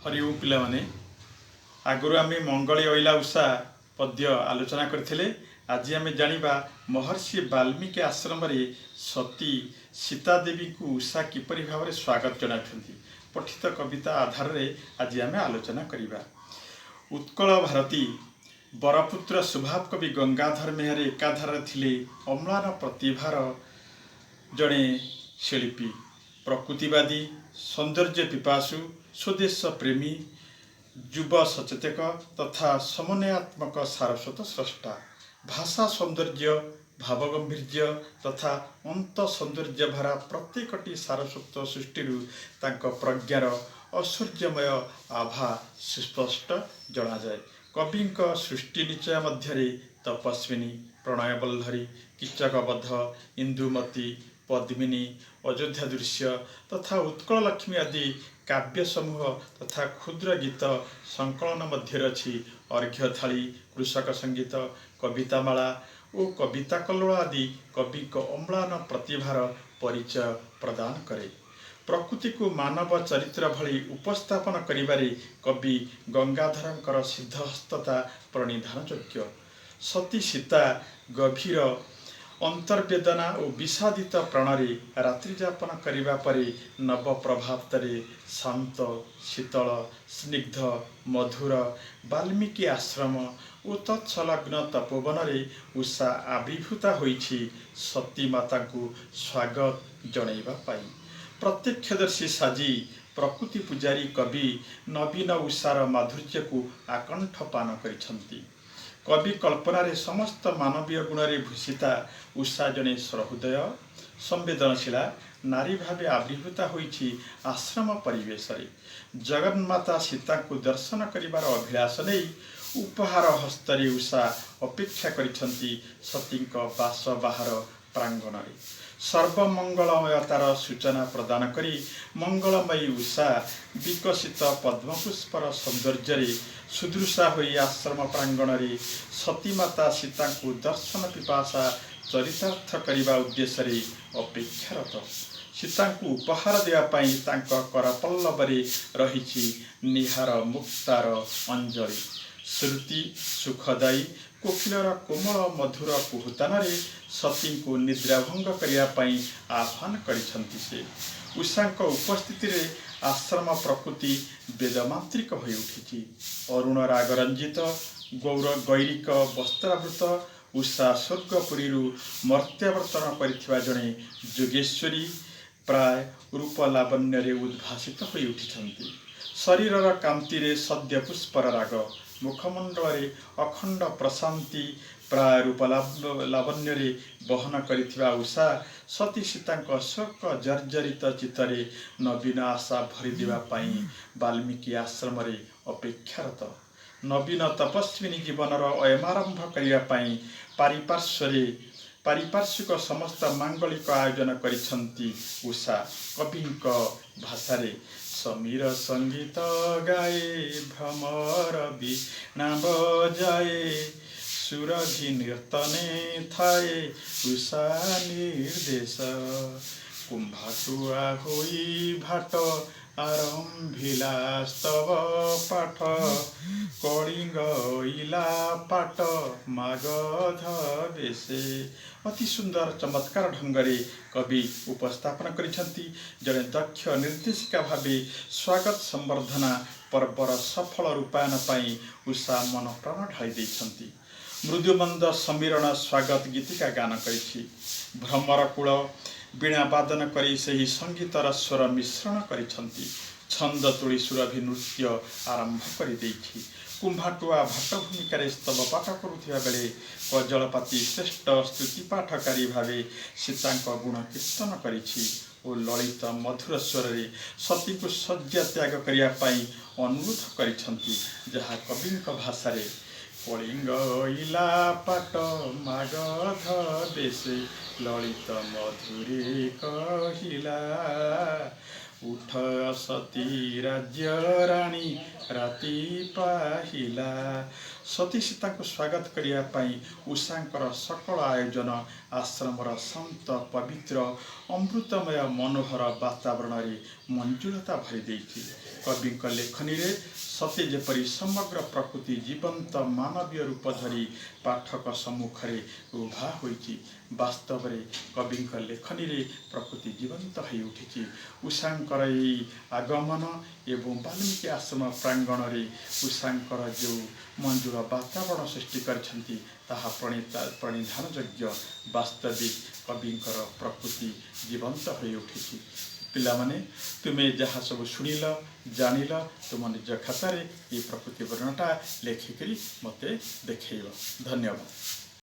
हरि ओम पिला माने आगु आम मंगली अइला उषा पद्य आलोचना करथिले। आज आम जानिबा महर्षि वाल्मीकि आश्रम रे सती सीता देवी को उषा किपरि भाव स्वागत जनाइछन्ति पठित कविता आधार रे आज आम आलोचना करिबा। उत्कल भारती बरपुत्र स्वभाव कवि गंगाधर मेहर एकाधार थिले अम्लान प्रतिभार जड़े शिल्पी, प्रकृतिवादी, सौंदर्य पिपासु, स्वदेश प्रेमी, युव सचेतक तथा समन्वयात्मक सारस्वत स्रष्टा। भाषा सौंदर्य, भावगंभीर्य तथा अंत सौंदर्य भरा प्रत्येकटी सारस्वत सृष्टि प्रज्ञार ऐश्वर्यमय आभा सुस्पष्ट जना जाए। कवि सृष्टि निचय मध्य तपस्विनी, प्रणयवल्लरी, कीचकबद्ध, इंदुमती, पद्मिनी, अयोध्या दृश्य तथा उत्कल लक्ष्मी आदि काव्य समूह तथा क्षुद्र गीत संकलन मध्य अच्छी अर्घ्य थाली, कृषक संगीत, कवितामाला और कविता कल्लोल आदि कवि अम्लान प्रतिभार परिचय प्रदान करे। प्रकृति को मानव चरित्र भली उपस्थापन करिबारे कवि गंगाधरंकर सिद्धहस्तता प्रणिधान योग्य। सती सीता गभीर अंतर्वेदना और विषादित प्राणरी रात्रिजापन करिबा परे नव प्रभातरे शांत, शीतल, स्निग्ध, मधुर वाल्मीकि आश्रम और तत्सलग्न तपोवन उषा आविर्भूता होइछि सती माता को स्वागत जनैबा पाई। प्रत्यक्षदर्शी साजी प्रकृति पूजारी कवि नवीन उषार माधुर्य को आकंठ पान करिछन्ति। कवि कल्पना समस्त मानवीय गुण भूषिता उषा जने सहृदय संवेदनशीला नारी भाव आविर्भूता होइछि आश्रम परिवेश। जगन्माता सीता को दर्शन करिबार अभिलाष नहीं उपहार हस्तरे उषा अपेक्षा करिछन्ति सतींक बास बाहर प्रांगण। सर्वमंगलमयतार सूचना प्रदान करी मंगलमयी उषा विकसित पद्मपुष्पर सौंदर्य सुदृशा होई आश्रम प्रांगण रे सतीमाता सीता को दर्शन पिपासा चरितार्थ करने उद्देश्य अपेक्षारत। सीता को उपहार देवाई करपल्लवरे रही निहार मुक्तार अंजलि। श्रुति सुखदायी कोकिलर कोमल मधुर कुहुतान सती को निद्राभंग करने आह्वान करिछन्ति से। उषांक उपस्थिति रे आश्रम प्रकृति वेदमांत्रिक हो उठी। अरुण रागरंजित गौरिक वस्त्रावृत उषा स्वर्गपुरी मर्त्यावर्तन कर जड़े जोगेश्वरी प्राय रूप लावण्य उद्भासित हो उठी। शरीरर कांति सद्य पुष्पर राग, मुखमंडल अखंड प्रशांति प्राय रूप लावण्य बहन करिथिबा उषा सती सीता शोक जर्जरित चित्तरे नवीन आशा भरीदेवा वाल्मीकि आश्रम अपेक्षारत। नवीन तपस्विनी जीवनर अयमारंभ करने पारिपार्श्विक समस्त मांगलिक आयोजन करिछन्ति उषा। कवि भाषा समीर संगीत गाए भ्रमर वीणा बजाए सुरभि नर्तने थाए उषा निर्देश। कुंभाटुआ होई भाट आरंभिला स्तव पाठ कलिंग इला पाट मागध बेसे। अति सुंदर चमत्कार ढंगरे कवि उपस्थापन करिछन्ति। जड़े दक्ष निर्देशिका भावे स्वागत संवर्धना पर्वर सफल रूपायन पाई उषा मन प्राण ढाई दैछन्ति। मृदुमंद समीरण स्वागत गीतिका गान करिछि। भ्रमरकूल वीणा वादन करी सही संगीतर स्वर मिश्रण करिछन्ति। छंद तोड़ी सुरभि नृत्य आरंभ कर देछि। कुंभाटुआ भट्ट भूमिकार स्तव पाठ करुथिबा बेले कजलपाती श्रेष्ठ स्तुति पाठकारी भावे सीता गुण कीर्तन करिछि और ललित मधुर स्वर रे सती को शଯ୍या त्याग करिया पाई अनुरोध करिछन्ति। जहा कवि भाषा रे कलिंग इला पाट मागध बेसे ललित मधुरे कहिला उठ सती राज्य राणी राति पाहिला सती सीता को स्वागत करने उषांकर सकल आयोजन आश्रमर शांत पवित्र अमृतमय मनोहर वातावरण में मंजुलता भरी देती। कवि लेखनी रे सती जेपरी समग्र प्रकृति जीवंत मानवीय रूप धरी पाठक सम्मुख में उभा होती। वास्तव में कवि लेखनी रे प्रकृति जीवंत हो उठी। उषांकर आगमन एवं वाल्मीकि आश्रम प्रांगण में उषांकर जो मंजुल वातावरण सृष्टि करछंती ताहा प्रणिधान योग्य। वास्तविक कविंकर प्रकृति जीवंत हो उठी। पिलामाने तुमे जहाँ सब शुणिल जानिल तुम निज खातार ये प्रकृति वर्णटा लेखिकी मते देखैब। धन्यवाद।